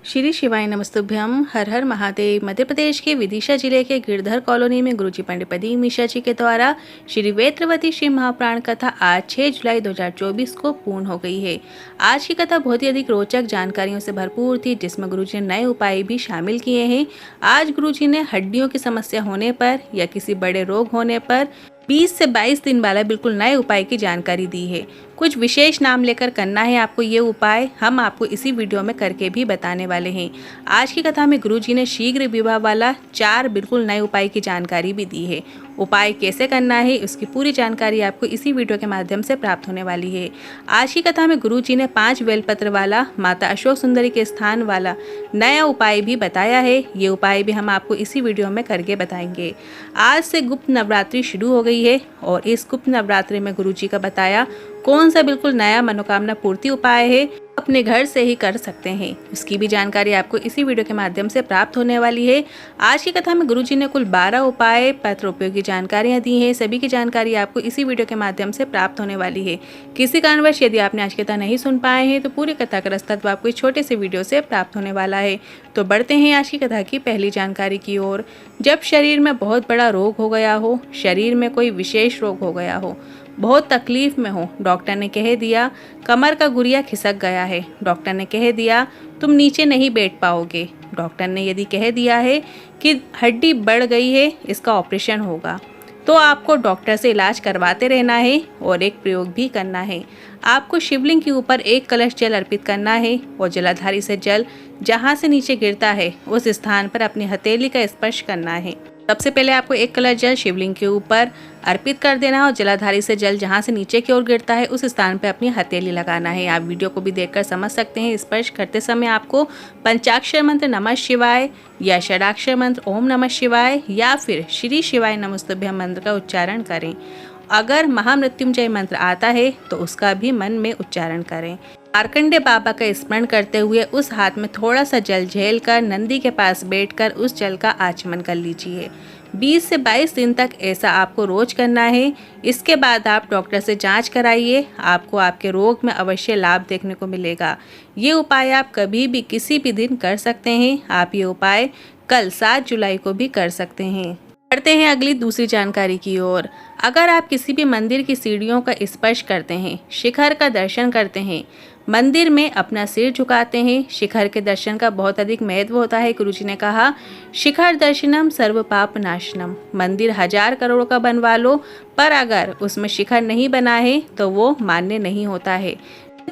श्री शिवाय नमस्तुभ्यम। हर हर महादेव। मध्य प्रदेश के विदिशा जिले के गिरधर कॉलोनी में गुरुजी पंडित प्रदीप मिश्रा जी के द्वारा श्री वेत्रवती शिव महाप्राण कथा आज 6 जुलाई 2024 को पूर्ण हो गई है। आज की कथा बहुत ही अधिक रोचक जानकारियों से भरपूर थी, जिसमें गुरुजी ने नए उपाय भी शामिल किए हैं। आज गुरुजी ने हड्डियों की समस्या होने पर या किसी बड़े रोग होने पर 20 से 22 दिन वाला बिल्कुल नए उपाय की जानकारी दी है। कुछ विशेष नाम लेकर करना है आपको ये उपाय, हम आपको इसी वीडियो में करके भी बताने वाले हैं। आज की कथा में गुरुजी ने शीघ्र विवाह वाला 4 बिल्कुल नए उपाय की जानकारी भी दी है। उपाय कैसे करना है उसकी पूरी जानकारी आपको इसी वीडियो के माध्यम से प्राप्त होने वाली है। आज की कथा में गुरुजी ने 5 बेलपत्र वाला माता अशोक सुंदरी के स्थान वाला नया उपाय भी बताया है। ये उपाय भी हम आपको इसी वीडियो में करके बताएंगे। आज से गुप्त नवरात्रि शुरू हो गई है और इस गुप्त नवरात्रि में गुरुजी का बताया कौन सा बिल्कुल नया मनोकामना पूर्ति उपाय है, अपने घर से ही कर सकते हैं। उसकी भी जानकारी आपको इसी वीडियो के माध्यम से प्राप्त होने वाली है। आज की कथा में गुरुजी ने कुल 12 उपाय पत्र उपयोगी जानकारियां दी हैं। सभी की जानकारी आपको इसी वीडियो के माध्यम से प्राप्त होने वाली है। किसी कारणवश यदि आपने आज की कथा नहीं सुन पाए हैं तो पूरी कथा का रस्तत्व आपको इस छोटे से वीडियो से प्राप्त होने वाला है। तो बढ़ते हैं आज की कथा की पहली जानकारी की ओर। जब शरीर में बहुत बड़ा रोग हो गया हो, शरीर में कोई विशेष रोग हो गया हो, बहुत तकलीफ में हो, डॉक्टर ने कह दिया कमर का गुरिया खिसक गया है, डॉक्टर ने कह दिया तुम नीचे नहीं बैठ पाओगे, डॉक्टर ने यदि कह दिया है कि हड्डी बढ़ गई है, इसका ऑपरेशन होगा, तो आपको डॉक्टर से इलाज करवाते रहना है और एक प्रयोग भी करना है। आपको शिवलिंग के ऊपर 1 कलश जल अर्पित करना है और जलाधारी से जल जहाँ से नीचे गिरता है उस स्थान पर अपनी हथेली का स्पर्श करना है। सबसे पहले आपको 1 कलश जल शिवलिंग के ऊपर अर्पित कर देना है और जलाधारी से जल जहाँ से नीचे की ओर गिरता है उस स्थान पर अपनी हथेली लगाना है। आप वीडियो को भी देखकर समझ सकते हैं। स्पर्श करते समय आपको पंचाक्षर मंत्र नमः शिवाय या षडाक्षर मंत्र ओम नमः शिवाय या फिर श्री शिवाय नमस्तुभ्यम मंत्र का उच्चारण करें। अगर महामृत्युंजय मंत्र आता है तो उसका भी मन में उच्चारण करें। मार्कंडे बाबा का स्मरण करते हुए उस हाथ में थोड़ा सा जल झेल कर नंदी के पास बैठकर उस जल का आचमन कर लीजिए। 20 से 22 दिन तक ऐसा आपको रोज करना है। इसके बाद आप डॉक्टर से जांच कराइए, आपको आपके रोग में अवश्य लाभ देखने को मिलेगा। ये उपाय आप कभी भी किसी भी दिन कर सकते हैं। आप ये उपाय कल 7 जुलाई को भी कर सकते हैं। बढ़ते हैं अगली दूसरी जानकारी की ओर। अगर आप किसी भी मंदिर की सीढ़ियों का स्पर्श करते हैं, शिखर का दर्शन करते हैं, मंदिर में अपना सिर झुकाते हैं, शिखर के दर्शन का बहुत अधिक महत्व होता है। गुरुजी ने कहा शिखर दर्शनम सर्व पाप नाशनम। मंदिर 1000 करोड़ का बनवा लो, पर अगर उसमें शिखर नहीं बना है तो वो मान्य नहीं होता है।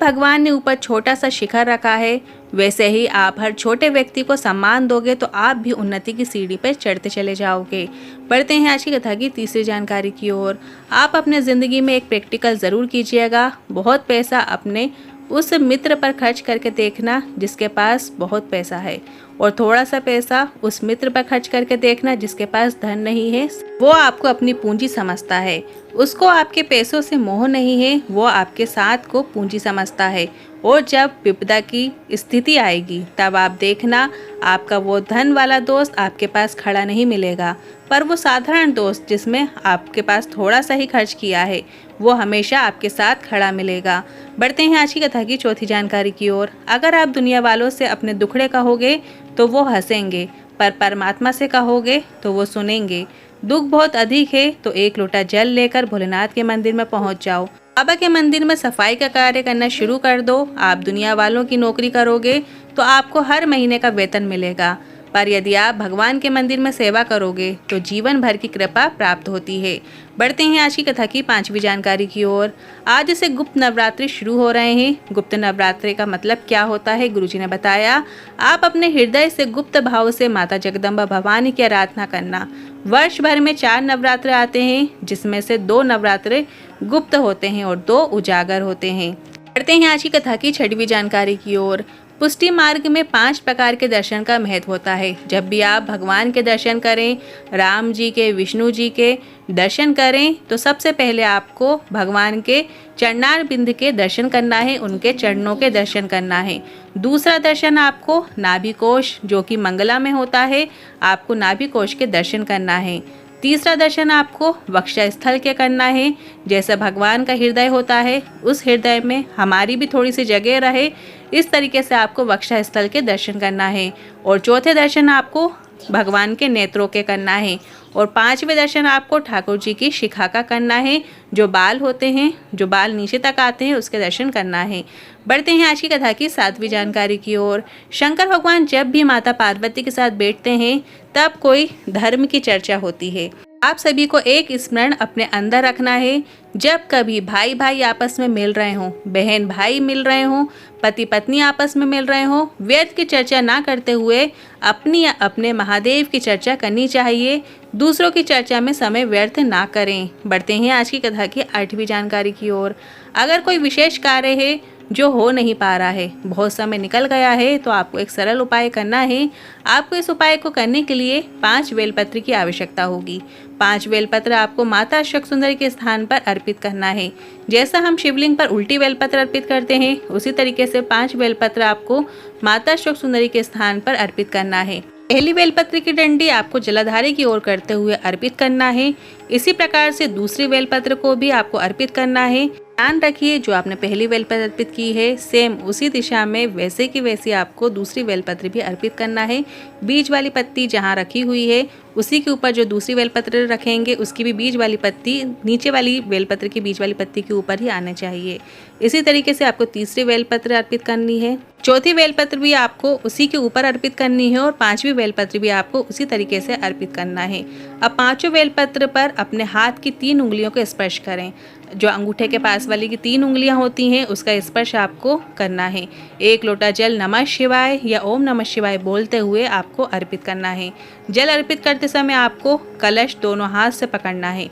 भगवान ने ऊपर छोटा सा शिखर रखा है, वैसे ही आप हर छोटे व्यक्ति को सम्मान दोगे तो आप भी उन्नति की सीढ़ी पर चढ़ते चले जाओगे। बढ़ते हैं आज की कथा की तीसरी जानकारी की ओर। आप अपने ज़िंदगी में एक प्रैक्टिकल ज़रूर कीजिएगा। बहुत पैसा अपने उस मित्र पर खर्च करके देखना जिसके पास बहुत पैसा है, और थोड़ा सा पैसा उस मित्र पर खर्च करके देखना जिसके पास धन नहीं है। वो आपको अपनी पूंजी समझता है, उसको आपके पैसों से मोह नहीं है, वो आपके साथ को पूंजी समझता है। और जब विपदा की स्थिति आएगी तब आप देखना आपका वो धन वाला दोस्त आपके पास खड़ा नहीं मिलेगा, पर वो साधारण दोस्त जिसमें आपके पास थोड़ा सा ही खर्च किया है वो हमेशा आपके साथ खड़ा मिलेगा। बढ़ते हैं आज की कथा की चौथी जानकारी की ओर। अगर आप दुनिया वालों से अपने दुखड़े कहोगे तो वो हंसेंगे, पर परमात्मा से कहोगे तो वो सुनेंगे। दुख बहुत अधिक है तो 1 लोटा जल लेकर भोलेनाथ के मंदिर में पहुंच जाओ। बाबा के मंदिर में सफाई का कार्य करना शुरू कर दो। आप दुनिया वालों की नौकरी करोगे तो आपको हर महीने का वेतन मिलेगा, पर यदि आप भगवान के मंदिर में सेवा करोगे तो जीवन भर की कृपा प्राप्त होती है। बढ़ते हैं आज की कथा की 5वीं जानकारी की ओर। आज से गुप्त नवरात्रि शुरू हो रहे हैं। गुप्त नवरात्रि का मतलब क्या होता है गुरुजी ने बताया। आप अपने हृदय से गुप्त भाव से माता जगदम्बा भवानी की आराधना करना। वर्ष भर में 4 नवरात्र आते हैं, जिसमें से 2 नवरात्र गुप्त होते हैं और 2 उजागर होते हैं। बढ़ते हैं आज की कथा की 6वीं जानकारी की ओर। पुष्टि मार्ग में 5 प्रकार के दर्शन का महत्व होता है। जब भी आप भगवान के दर्शन करें, राम जी के, विष्णु जी के दर्शन करें, तो सबसे पहले आपको भगवान के चरणार बिंद के दर्शन करना है, उनके चरणों के दर्शन करना है। दूसरा दर्शन आपको नाभि कोश जो कि मंगला में होता है, आपको नाभि कोश के दर्शन करना है। तीसरा दर्शन आपको वक्षा स्थल के करना है। जैसा भगवान का हृदय होता है, उस हृदय में हमारी भी थोड़ी सी जगह रहे, इस तरीके से आपको वक्षा स्थल के दर्शन करना है। और चौथे दर्शन आपको भगवान के नेत्रों के करना है। और पांचवें दर्शन आपको ठाकुर जी की शिखा का करना है, जो बाल होते हैं, जो बाल नीचे तक आते हैं, उसके दर्शन करना है। बढ़ते हैं आज की कथा की 7वीं जानकारी की ओर। शंकर भगवान जब भी माता पार्वती के साथ बैठते हैं तब कोई धर्म की चर्चा होती है। आप सभी को एक स्मरण अपने अंदर रखना है, जब कभी भाई भाई आपस में मिल रहे हों, बहन भाई मिल रहे हों, पति पत्नी आपस में मिल रहे हों, व्यर्थ की चर्चा ना करते हुए अपनी या अपने महादेव की चर्चा करनी चाहिए। दूसरों की चर्चा में समय व्यर्थ ना करें। बढ़ते हैं आज की कथा की 8वीं जानकारी की ओर। अगर कोई विशेष कार्य है जो हो नहीं पा रहा है, बहुत समय निकल गया है, तो आपको एक सरल उपाय करना है। आपको इस उपाय को करने के लिए 5 बेलपत्र की आवश्यकता होगी। 5 बेलपत्र आपको माता अशोक सुंदरी के स्थान पर अर्पित करना है। जैसा हम शिवलिंग पर उल्टी बेलपत्र अर्पित करते हैं, उसी तरीके से 5 बेलपत्र आपको माता अशोक सुंदरी के स्थान पर अर्पित करना है। पहली बेलपत्र की डंडी आपको जलाधारी की ओर करते हुए अर्पित करना है। इसी प्रकार से दूसरी बेलपत्र को भी आपको अर्पित करना है। ध्यान रखिए, जो आपने पहली बेलपत्र अर्पित की है, सेम उसी दिशा में वैसे की वैसी आपको दूसरी बेलपत्र भी अर्पित करना है। बीज वाली पत्ती जहाँ रखी हुई है, उसी के ऊपर जो दूसरी बेलपत्र रखेंगे, उसकी भी बीज वाली पत्ती नीचे वाली बेलपत्र की बीज वाली पत्ती के ऊपर ही आने चाहिए। इसी तरीके से आपको तीसरी बेलपत्र अर्पित करनी है। चौथी बेलपत्र भी आपको उसी के ऊपर अर्पित करनी है और 5वीं बेलपत्र भी आपको उसी तरीके से अर्पित करना है। अब 5वें बेलपत्र पर अपने हाथ की 3 उंगलियों को स्पर्श करें। जो अंगूठे के पास वाली की 3 उंगलियां होती हैं, उसका स्पर्श आपको करना है। 1 लोटा जल नमः शिवाय या ओम नमः शिवाय बोलते हुए आपको अर्पित करना है। जल अर्पित करते समय आपको कलश दोनों हाथ से पकड़ना है।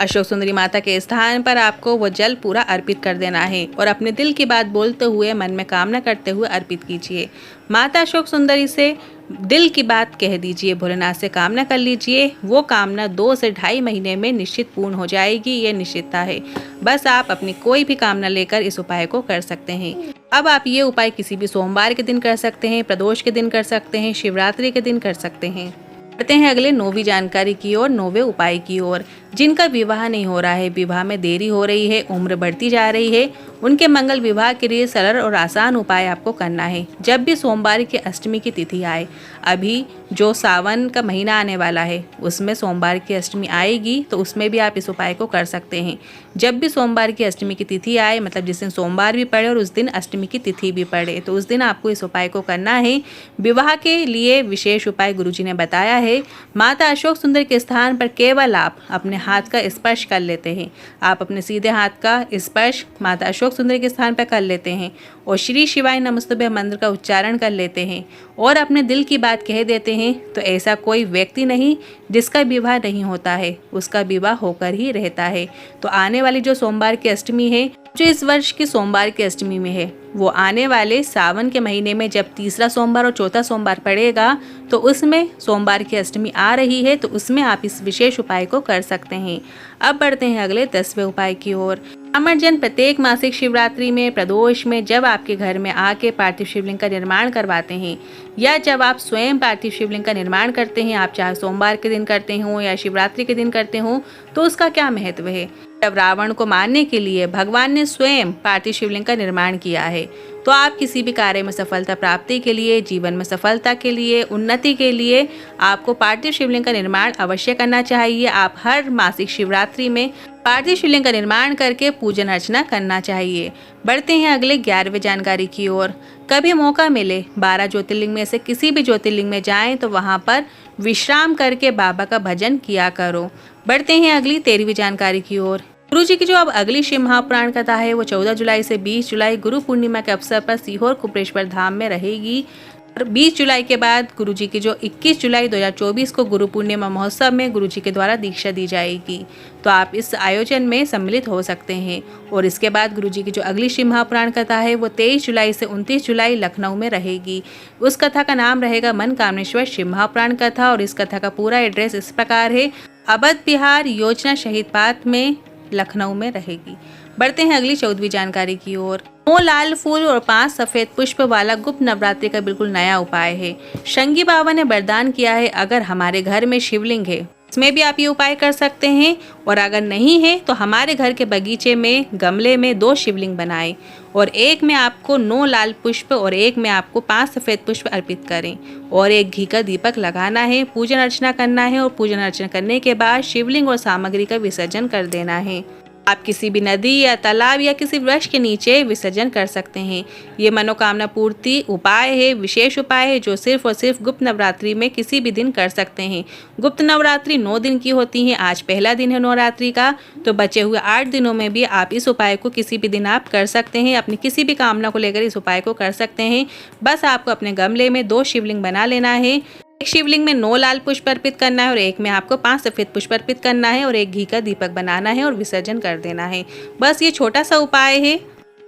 अशोक सुंदरी माता के स्थान पर आपको वो जल पूरा अर्पित कर देना है और अपने दिल की बात बोलते हुए मन में कामना करते हुए अर्पित कीजिए। माता अशोक सुंदरी से दिल की बात कह दीजिए, भोलेनाथ से कामना कर लीजिए। वो कामना 2 से 2.5 महीने में निश्चित पूर्ण हो जाएगी, ये निश्चितता है। बस आप अपनी कोई भी कामना लेकर इस उपाय को कर सकते हैं। अब आप ये उपाय किसी भी सोमवार के दिन कर सकते हैं, प्रदोष के दिन कर सकते हैं, शिवरात्रि के दिन कर सकते हैं। बढ़ते हैं अगले 9वीं जानकारी की ओर, 9वें उपाय की ओर। जिनका विवाह नहीं हो रहा है, विवाह में देरी हो रही है, उम्र बढ़ती जा रही है, उनके मंगल विवाह के लिए सरल और आसान उपाय आपको करना है। जब भी सोमवार की अष्टमी की तिथि आए, अभी जो सावन का महीना आने वाला है उसमें सोमवार की अष्टमी आएगी, तो उसमें भी आप इस उपाय को कर सकते हैं। जब भी सोमवार की अष्टमी की तिथि आए, मतलब जिस दिन सोमवार भी पड़े और उस दिन अष्टमी की तिथि भी पड़े, तो उस दिन आपको इस उपाय को करना है। विवाह के लिए विशेष उपाय गुरुजी ने बताया है। माता अशोक सुंदर के स्थान पर केवल आप अपने हाथ का स्पर्श कर लेते हैं। आप अपने सीधे हाथ का स्पर्श माता अशोक सुंदर के स्थान पर कर लेते हैं और श्री शिवाय नमस्तुभ्य मंत्र का उच्चारण कर लेते हैं और अपने दिल की बात कह देते हैं। तो ऐसा कोई व्यक्ति नहीं जिसका विवाह नहीं होता है, उसका विवाह होकर ही रहता है। तो आने वाली जो सोमवार की अष्टमी है, जो इस वर्ष की सोमवार की अष्टमी में है, वो आने वाले सावन के महीने में जब तीसरा सोमवार और चौथा सोमवार पड़ेगा, तो उसमें सोमवार की अष्टमी आ रही है, तो उसमें आप इस विशेष उपाय को कर सकते हैं। अब बढ़ते हैं अगले 10वें उपाय की ओर। ब्राह्मणजन प्रत्येक मासिक शिवरात्रि में, प्रदोष में, जब आपके घर में आके पार्थिव शिवलिंग का निर्माण करवाते हैं या जब आप स्वयं पार्थिव शिवलिंग का निर्माण करते हैं, आप चाहे सोमवार के दिन करते हो या शिवरात्रि के दिन करते हो, तो उसका क्या महत्व है। जब रावण को मारने के लिए भगवान ने स्वयं पार्थिव शिवलिंग का निर्माण किया है, तो आप किसी भी कार्य में सफलता प्राप्ति के लिए, जीवन में सफलता के लिए, उन्नति के लिए आपको पार्थिव शिवलिंग का निर्माण अवश्य करना चाहिए। आप हर मासिक शिवरात्रि में पार्थिव शिवलिंग का निर्माण करके पूजन अर्चना करना चाहिए। बढ़ते हैं अगले 11वें जानकारी की ओर। कभी मौका मिले 12 ज्योतिर्लिंग में से किसी भी ज्योतिर्लिंग में जाएं, तो वहां पर विश्राम करके बाबा का भजन किया करो। बढ़ते हैं अगली 13वीं जानकारी की ओर। गुरु जी की जो अब अगली शिव महापुराण कथा है, वो 14 जुलाई से 20 जुलाई गुरु पूर्णिमा के अवसर पर सीहोर कुपरेश्वर धाम में रहेगी। और 20 जुलाई के बाद गुरु जी की जो 21 जुलाई 2024 को गुरु पूर्णिमा महोत्सव में गुरु जी के द्वारा दीक्षा दी जाएगी, तो आप इस आयोजन में सम्मिलित हो सकते हैं। और इसके बाद गुरु जी की जो अगली शिव महापुराण कथा है, वो 23 जुलाई से 29 जुलाई लखनऊ में रहेगी। उस कथा का नाम रहेगा मनकामनेश्वर शिव महापुराण कथा। और इस कथा का पूरा एड्रेस इस प्रकार है, अवध बिहार योजना शहीद पार्क में, लखनऊ में रहेगी। बढ़ते हैं अगली 14वीं जानकारी की ओर। 9 लाल फूल और 5 सफेद पुष्प वाला गुप्त नवरात्रि का बिल्कुल नया उपाय है। शंगी बाबा ने वरदान किया है, अगर हमारे घर में शिवलिंग है इसमें भी आप ये उपाय कर सकते हैं। और अगर नहीं है तो हमारे घर के बगीचे में गमले में 2 शिवलिंग बनाएं और एक में आपको 9 लाल पुष्प और एक में आपको 5 सफ़ेद पुष्प अर्पित करें और एक घी का दीपक लगाना है, पूजन अर्चना करना है और पूजन अर्चना करने के बाद शिवलिंग और सामग्री का विसर्जन कर देना है। आप किसी भी नदी या तालाब या किसी वृक्ष के नीचे विसर्जन कर सकते हैं। ये मनोकामना पूर्ति उपाय है, विशेष उपाय है जो सिर्फ और सिर्फ गुप्त नवरात्रि में किसी भी दिन कर सकते हैं। गुप्त नवरात्रि 9 दिन की होती है। आज पहला दिन है नवरात्रि का, तो बचे हुए 8 दिनों में भी आप इस उपाय को किसी भी दिन आप कर सकते हैं। अपनी किसी भी कामना को लेकर इस उपाय को कर सकते हैं। बस आपको अपने गमले में 2 शिवलिंग बना लेना है। एक शिवलिंग में 9 लाल पुष्प अर्पित करना है और एक में आपको 5 सफ़ेद पुष्प अर्पित करना है और एक घी का दीपक बनाना है और विसर्जन कर देना है। बस ये छोटा सा उपाय है।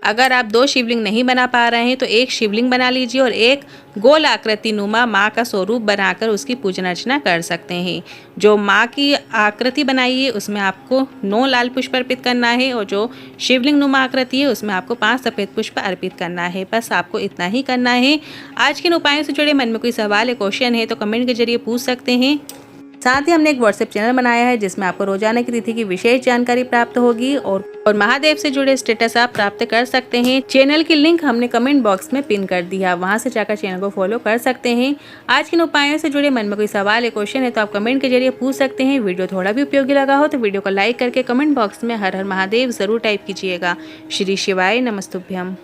अगर आप 2 शिवलिंग नहीं बना पा रहे हैं तो एक शिवलिंग बना लीजिए और एक गोल आकृति नुमा माँ का स्वरूप बनाकर उसकी पूजन अर्चना कर सकते हैं। जो माँ की आकृति बनाई है उसमें आपको 9 लाल पुष्प अर्पित करना है और जो शिवलिंग नुमा आकृति है उसमें आपको 5 सफ़ेद पुष्प अर्पित करना है। बस आपको इतना ही करना है। आज के इन उपायों से जुड़े मन में कोई सवाल या क्वेश्चन है तो कमेंट के जरिए पूछ सकते हैं। साथ ही हमने एक व्हाट्सएप चैनल बनाया है जिसमें आपको रोजाना की तिथि की विशेष जानकारी प्राप्त होगी और महादेव से जुड़े स्टेटस आप प्राप्त कर सकते हैं। चैनल की लिंक हमने कमेंट बॉक्स में पिन कर दिया, वहां से जाकर चैनल को फॉलो कर सकते हैं। आज के इन उपायों से जुड़े मन में कोई सवाल या क्वेश्चन है तो आप कमेंट के जरिए पूछ सकते हैं। वीडियो थोड़ा भी उपयोगी लगा हो तो वीडियो को लाइक करके कमेंट बॉक्स में हर हर महादेव जरूर टाइप कीजिएगा। श्री शिवाय नमस्तुभ्यम।